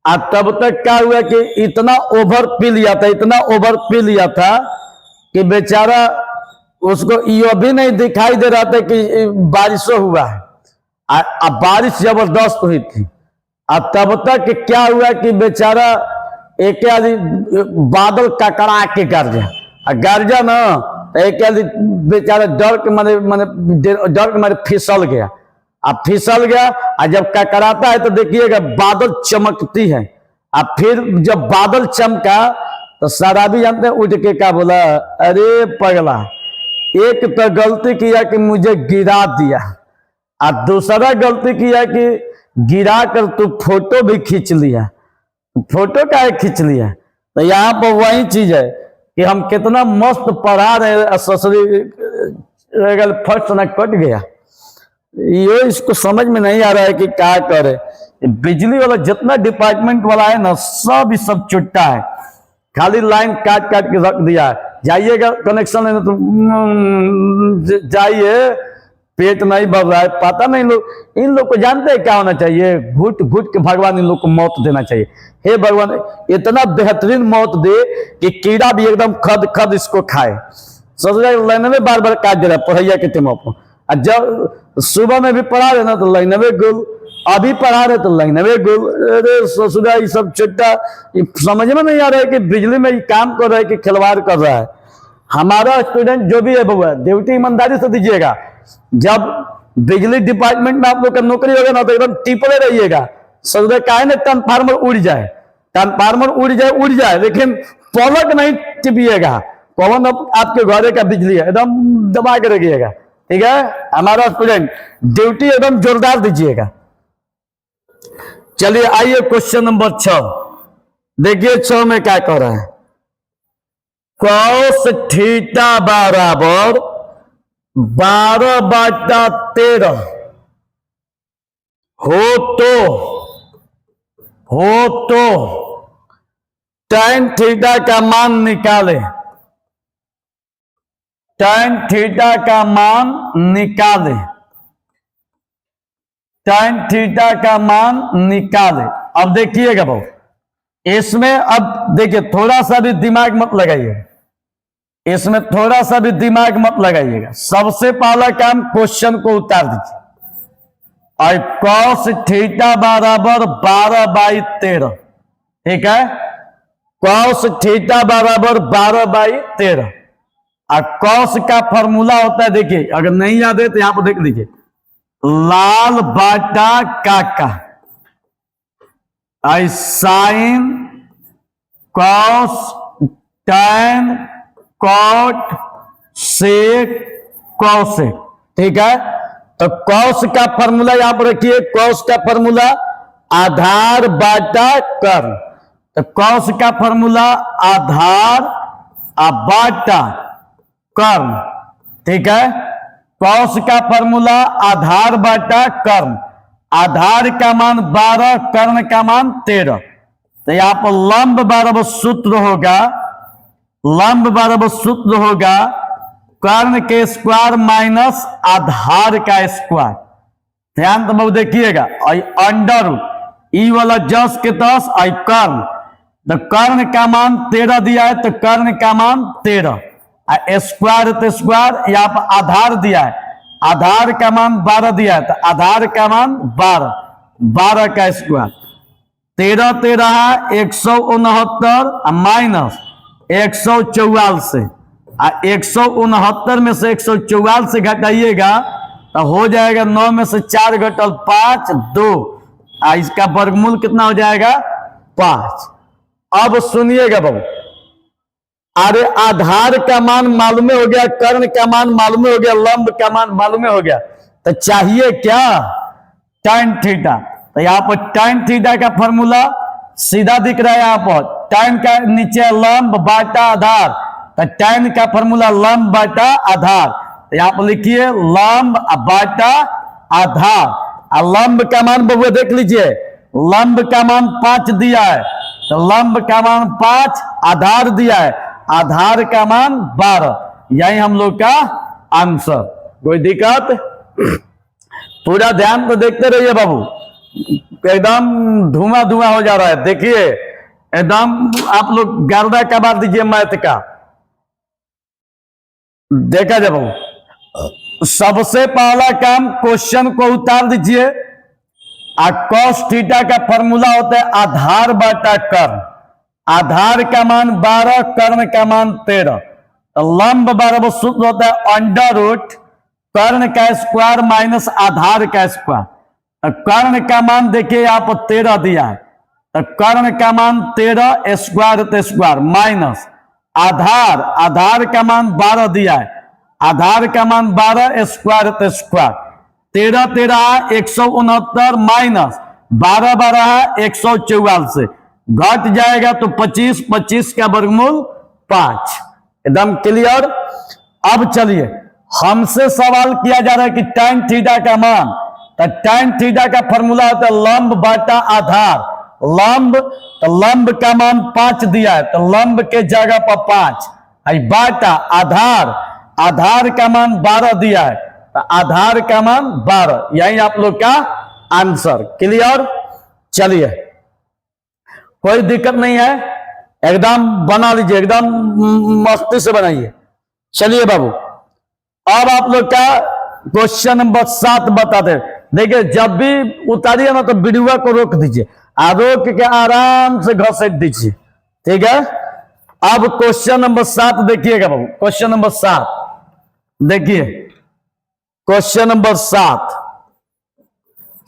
और तब तक क्या हुआ कि इतना ओवर पी लिया था, इतना ओवर पी लिया था कि बेचारा उसको ये भी नहीं दिखाई दे रहा था कि बारिशों हुआ है, और बारिश जबरदस्त हुई थी। और तब तक क्या हुआ कि बेचारा एक आदमी बादल ककड़ा के गरजा ना, एक आदमी बेचारा डर के मारे फिसल गया। अब फिसल गया, और जब ककड़ाता है तो देखिएगा बादल चमकती है, और फिर जब बादल चमका तो शराबी जानते हैं उठ के क्या बोला, अरे पगला, एक तो गलती किया कि मुझे गिरा दिया, और दूसरा गलती किया कि गिरा कर तू फोटो भी खींच लिया। फोटो का खींच लिया। तो यहाँ पर वही चीज है कि हम कितना मस्त पढ़ा रहे हैं, ससुरी फर्स्ट ना कट गया। ये इसको समझ में नहीं आ रहा है कि क्या करे। बिजली वाला जितना डिपार्टमेंट वाला है ना, सब चुट्टा है, खाली लाइन काट काट के रख दिया है। जाइएगा कनेक्शन लेने तो जाइए, पेट नहीं भर रहा है, पता नहीं लोग, इन लोग को जानते हैं क्या होना चाहिए, घुट घुट के भगवान इन लोग को मौत देना चाहिए। हे भगवान इतना बेहतरीन मौत दे कि कीड़ा भी एकदम खद खद इसको खाए। ससुराल लाइन में बार बार काट दे रहा है पढ़ैया के टेमो पर, और जब सुबह में भी पढ़ा रहे ना तो लाइनवे गुल, अभी पढ़ा रहे तो लाइनवे गुल। अरे ससुरा ये सब छोटा समझ में नहीं आ रहा है कि बिजली में ये काम कर रहा है कि खिलवाड़ कर रहा है। हमारा स्टूडेंट जो भी है बउआ, ड्यूटी ईमानदारी से दीजिएगा। जब बिजली डिपार्टमेंट में आप लोग का नौकरी होगा ना तो एकदम टिपले रहिएगा। ससुरा काहे ना ट्रांसफार्मर उड़ जाए, ट्रांसफार्मर उड़ जाए लेकिन पलक नहीं टिपिएगा। कौन आपके घरे का बिजली है एकदम दबा के रखिएगा, ठीक है। हमारा स्टूडेंट ड्यूटी एकदम जोरदार दीजिएगा। चलिए आइए क्वेश्चन नंबर 6 देखिए। 6 में क्या कह रहा है, कॉस थीटा बराबर 12/13 हो तो tan थीटा का मान निकाले, tan थीटा का मान निकाले, tan थीटा का मान निकाले। अब देखिएगा भाई, इसमें अब देखिए थोड़ा सा भी दिमाग मत लगाइएगा, इसमें थोड़ा सा भी दिमाग मत लगाइएगा। सबसे पहला काम क्वेश्चन को उतार दीजिए और cos थीटा बराबर 12/13, ठीक है। cos थीटा बराबर 12/13 और cos का फॉर्मूला होता है, देखिए अगर नहीं याद है तो यहां पर देख लीजिए, लाल बाटा काका आई sine cos tan cot sec cosec, ठीक है। तो कॉस का फॉर्मूला यहां पर रखिए, कॉस का फॉर्मूला आधार बाटा कर्म। तो कॉस का फॉर्मूला आधार बाटा कर्म, ठीक है। कॉस का फॉर्मूला आधार बाटा कर्म, आधार का मान 12, कर्ण का मान 13। तो यहां पर लंब बराबर सूत्र होगा, लंब बराबर सूत्र होगा कर्ण के स्क्वायर माइनस आधार का स्क्वायर। ध्यान तो बहुत देखिएगा, अंडर ई वाला 10 के 10 आई कर्ण, तो कर्ण का मान 13 दिया है तो कर्ण का मान 13, स्क्वायर तो स्क्वायर, यहाँ पर आधार दिया है, आधार का मान 12 दिया है तो आधार का मान 12, 12 का स्क्वायर। 13 13 169 माइनस 144, 169 में से 144 घटाइएगा तो हो जाएगा 9 में से 4 घटल 5 2, इसका वर्गमूल कितना हो जाएगा 5। अब सुनिएगा बाबू, अरे आधार का मान मालूम हो गया, कर्ण का मान मालूम हो गया, लंब का मान मालूम हो गया, तो चाहिए क्या tan थीटा। तो यहाँ पर tan थीटा का फॉर्मूला सीधा दिख रहा है, यहाँ पर tan का नीचे लंब बाटा आधार, तो tan का फॉर्मूला लंब बाटा आधार। तो यहाँ पर लिखिए लंब बाटा आधार, और लंब का मान बबुआ देख लीजिए, लंब का मान 5 दिया है तो लंब का मान 5, आधार दिया है, आधार का मान 12, यही हम लोग का आंसर। कोई दिक्कत? पूरा ध्यान तो देखते रहिए बाबू, एकदम धुआं धुआं हो जा रहा है। देखिए एकदम आप लोग गर्दा कबार दीजिए मैथ का, देखा जाए बाबू। सबसे पहला काम क्वेश्चन को उतार दीजिए, कॉस थीटा का फॉर्मूला होता है आधार बाटा कर्ण, आधार का मान 12, कर्ण का मान 13, तो लंब बराबर सूत्र होता है अंडर रूट कर्ण का स्क्वायर माइनस आधार का स्क्वायर। तो कर्ण का मान देखिए यहाँ पर 13 दिया है, तो कर्ण का मान 13 स्क्वायर तो स्क्वायर माइनस आधार, आधार का मान 12 दिया है, आधार का मान 12 स्क्वायर तो स्क्वायर। 13 13 169 माइनस 12 12 144 घट जाएगा तो 25, 25 का वर्गमूल 5। एकदम क्लियर। अब चलिए हमसे सवाल किया जा रहा है कि tan थीटा का मान, तो tan थीटा का फॉर्मूला होता है लंब बाटा आधार, लंब तो लंब का मान 5 दिया है तो लंब के जगह पर 5, बाटा आधार, आधार का मान 12 दिया है तो आधार का मान 12, यही आप लोग का आंसर। क्लियर। चलिए कोई दिक्कत नहीं है, एकदम बना लीजिए, एकदम मस्ती से बनाइए। चलिए बाबू, अब आप लोग का क्वेश्चन नंबर 7 बता दे। देखिए जब भी उतारिए ना तो वीडियो को रोक दीजिए, रोक के आराम से घसीट दीजिए, ठीक है। अब क्वेश्चन नंबर 7 देखिएगा बाबू। क्वेश्चन नंबर 7 देखिए, क्वेश्चन नंबर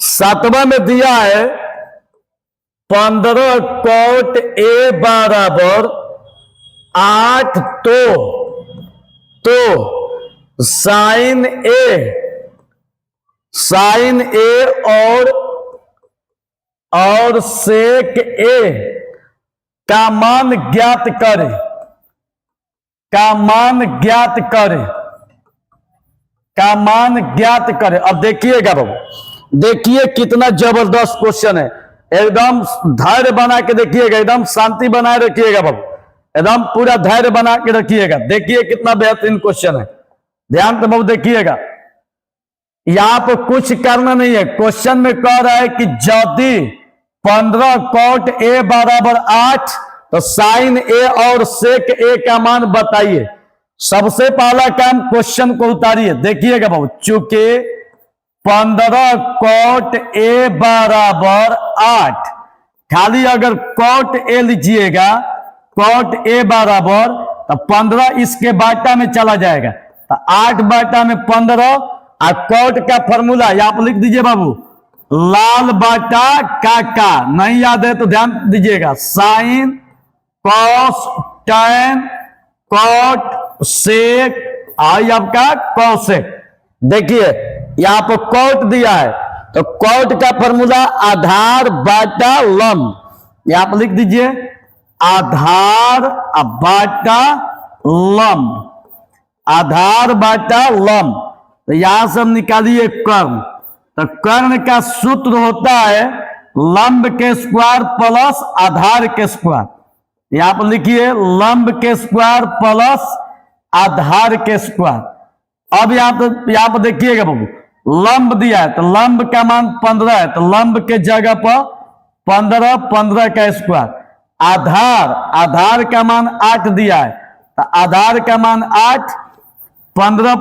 7वां में दिया है 15 cot A बराबर 8 तो साइन ए और सेक ए का मान ज्ञात करे। अब देखिएगा बाबू, देखिए कितना जबरदस्त क्वेश्चन है। एकदम धैर्य बना के देखिएगा, एकदम शांति बनाए रखिएगा बाबू, एकदम पूरा धैर्य बना के रखिएगा। देखिए कितना बेहतरीन क्वेश्चन है, ध्यान से बाबू देखिएगा। यहां पर कुछ करना नहीं है। क्वेश्चन में कह रहा है कि यदि 15 cot A बराबर 8 तो साइन ए और सेक ए का मान बताइए। सबसे पहला काम क्वेश्चन को उतारिए, देखिएगा बाबू। चूंकि 15 cot A बराबर 8, खाली अगर cot A लीजिएगा, cot A बराबर तो 15 इसके बाटा में चला जाएगा, तो 8 बाटा में 15। और cot का फॉर्मूला आप लिख दीजिए बाबू, लाल बाटा काका, नहीं याद है तो ध्यान दीजिएगा, sine cos tan cot sec आई आपका कॉसेक। देखिए यहां पर कॉट दिया है तो कॉट का फॉर्मूला आधार बाटा लंब, यहां पर लिख दीजिए आधार बाटा लंब, आधार बाटा लंब। तो यहां से हम निकालिए कर्ण, तो कर्ण का सूत्र होता है लंब के स्क्वायर प्लस आधार के स्क्वायर। यहां पर लिखिए लंब के स्क्वायर प्लस आधार के स्क्वायर। अब यहां पर देखिएगा बाबू, लंब दिया है तो लंब का मान 15 है, तो लंब के जगह पर 15 का स्क्वायर। आधार का मान 8 दिया है, तो आधार का मान 8, 15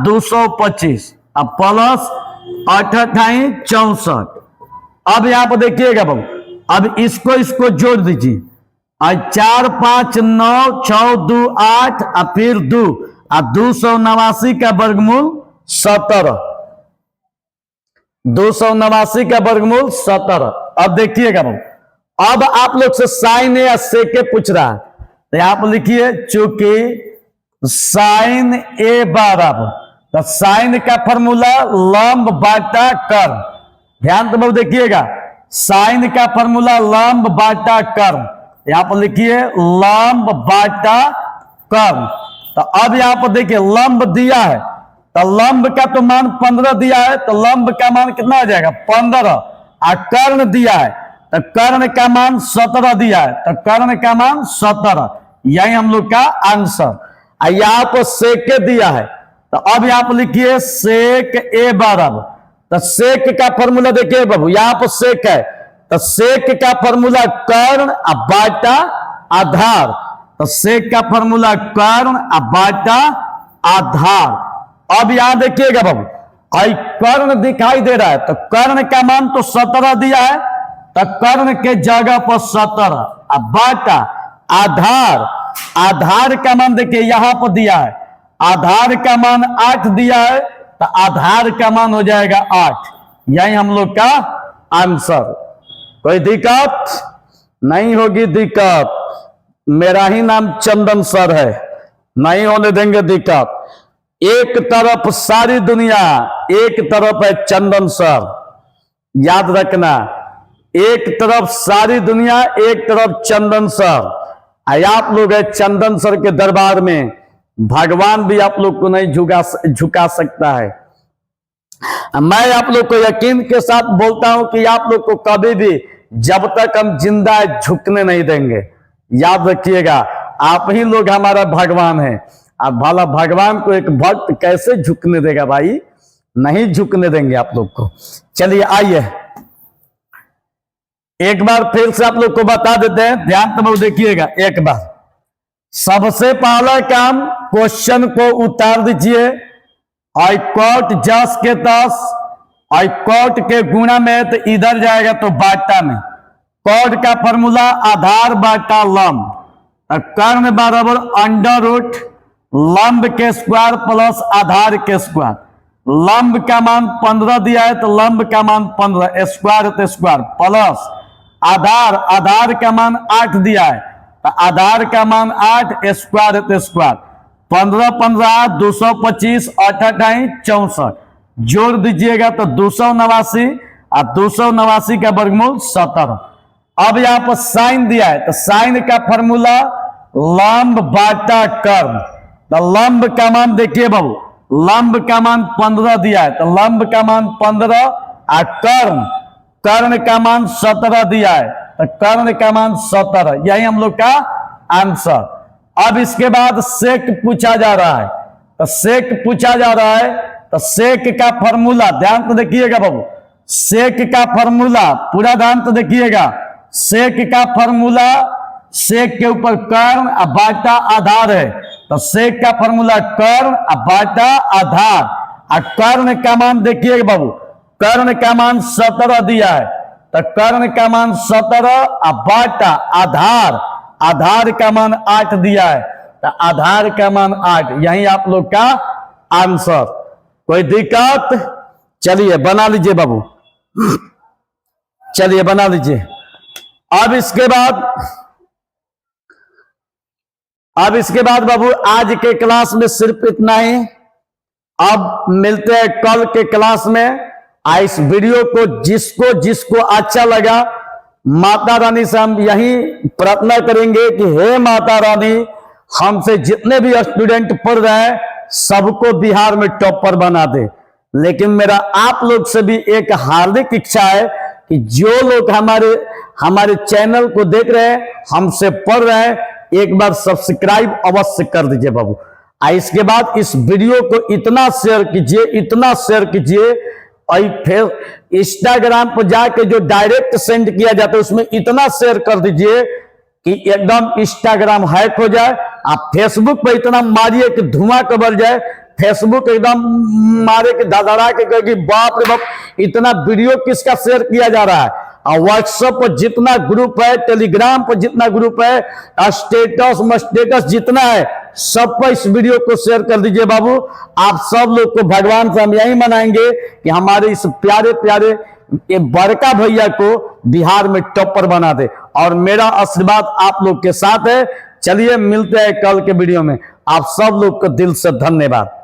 225, अब प्लस 8 64। अब यहां पर देखिएगा बाबू, अब इसको जोड़ दीजिए, और 4 5 9 6 2 8 और फिर 2 और 289 का वर्गमूल 17, 289 का वर्गमूल 17। अब देखिएगा बाबू, अब आप लोग से साइन या सेके पूछ रहा है, तो यहां पर लिखिए चूंकि साइन ए बराबर, तो साइन का फॉर्मूला लंब बाटा कर्ण। ध्यान तो बहुत देखिएगा, साइन का फॉर्मूला लंब बाटा कर्ण, यहां पर लिखिए लंब बाटा कर्ण। तो अब यहां पर देखिए लंब दिया है, तो लंब का तो मान 15 दिया है, तो लंब का मान कितना आ जाएगा 15, और कर्ण दिया है तो कर्ण का मान 17 दिया है, तो कर्ण का मान 17, यही हम लोग का आंसर। यहां पर सेक दिया है, तो अब यहां पर लिखिए सेक ए बराबर, तो सेक का फॉर्मूला देखिए बाबू, यहां पर सेक है तो सेक का फॉर्मूला कर्ण बाटा आधार, तो सेक का फॉर्मूला कर्ण बाटा आधार। अब यहां देखिएगा बाबू, कर्ण दिखाई दे रहा है, तो कर्ण का मान तो 17 दिया है, तो कर्ण के जगह पर 17 बाटा आधार, आधार का मान देखिए यहां पर दिया है, आधार का मान 8 दिया है, तो आधार का मान हो जाएगा 8, यही हम लोग का आंसर। कोई दिक्कत नहीं होगी? दिक्कत मेरा ही नाम चंदन सर है, नहीं होने देंगे दिक्कत। एक तरफ सारी दुनिया, एक तरफ है चंदन सर, याद रखना, एक तरफ सारी दुनिया, एक तरफ चंदन सर। आप लोग है चंदन सर के दरबार में, भगवान भी आप लोग को नहीं झुका सकता है। मैं आप लोग को यकीन के साथ बोलता हूं कि आप लोग को कभी भी जब तक हम जिंदा है झुकने नहीं देंगे। याद रखिएगा, आप ही लोग हमारा भगवान है। अब भला भगवान को एक भक्त कैसे झुकने देगा भाई? नहीं झुकने देंगे आप लोग को। चलिए आइए एक बार फिर से आप लोग को बता देते हैं, ध्यान तो देखिएगा एक बार। सबसे पहला काम क्वेश्चन को उतार दीजिए, आई कोट जस के तस, आई कोट के गुणा में तो इधर जाएगा तो बाटा में। कोट का फॉर्मूला आधार बाटा लंब, कर्ण बराबर अंडर रूट लंब के स्क्वायर प्लस आधार के स्क्वायर। लंब का मान 15 दिया है तो लंब का मान 15 स्क्वायर तो स्क्वायर प्लस आधार, आधार का मान 8 दिया है तो आधार का मान 8 स्क्वायर तो स्क्वायर। 15 15 225 8 64 जोड़ दीजिएगा तो 289 और 289 का वर्गमूल 17। अब यहां पर साइन दिया है तो साइन का फॉर्मूला लंब बाटा कर्ण। तो लंब का मान देखिए बाबू, लंब का मान 15 दिया है तो लंब का मान 15 और कर्ण, कर्ण का मान 17 दिया है तो कर्ण का मान 17। यही हम लोग का आंसर। अब इसके बाद सेक पूछा जा रहा है तो सेक पूछा जा रहा है तो सेक का फॉर्मूला ध्यान तो देखिएगा बाबू, सेक का फॉर्मूला पूरा ध्यान तो देखिएगा। सेक का फॉर्मूला सेक के ऊपर कर्ण और बाटा आधार है तो सेक का फॉर्मूला कर्ण और बाटा आधार। और कर्ण का मान देखिएगा बाबू, कर्ण का मान 17 दिया है तो कर्ण का मान 17 और बाटा आधार, आधार का मान 8 दिया है तो आधार का मान 8। यही आप लोग का आंसर। कोई दिक्कत? चलिए बना लीजिए बाबू, चलिए बना लीजिए। अब इसके बाद बाबू आज के क्लास में सिर्फ इतना ही। अब मिलते हैं कल के क्लास में। इस वीडियो को जिसको अच्छा लगा, माता रानी से हम यही प्रार्थना करेंगे कि हे माता रानी, हमसे जितने भी स्टूडेंट पढ़ रहे हैं सबको बिहार में टॉपर बना दे। लेकिन मेरा आप लोग से भी एक हार्दिक इच्छा है कि जो लोग हमारे चैनल को देख रहे हैं, हमसे पढ़ रहे हैं, एक बार सब्सक्राइब अवश्य कर दीजिए बाबू। इसके बाद इस वीडियो को इतना शेयर कीजिए, इतना शेयर कीजिए, और फिर इंस्टाग्राम पर जाके जो डायरेक्ट सेंड किया जाता है उसमें इतना शेयर कर दीजिए कि एकदम इंस्टाग्राम हैक हो जाए। आप फेसबुक पर इतना मारिए कि धुआं कबर जाए, फेसबुक एकदम मारे कि धड़धड़ा के कहे कि बाप रे बाप, इतना वीडियो किसका शेयर किया जा रहा है। और व्हाट्सएप पर जितना ग्रुप है, टेलीग्राम पर जितना ग्रुप है, स्टेटस जितना है, सब पर इस वीडियो को शेयर कर दीजिए बाबू। आप सब लोग को भगवान से हम यही मनाएंगे कि हमारे इस प्यारे प्यारे ये बड़का भैया को बिहार में टॉपर बना दे। और मेरा आशीर्वाद आप लोग के साथ है। चलिए मिलते हैं कल के वीडियो में। आप सब लोग को दिल से धन्यवाद।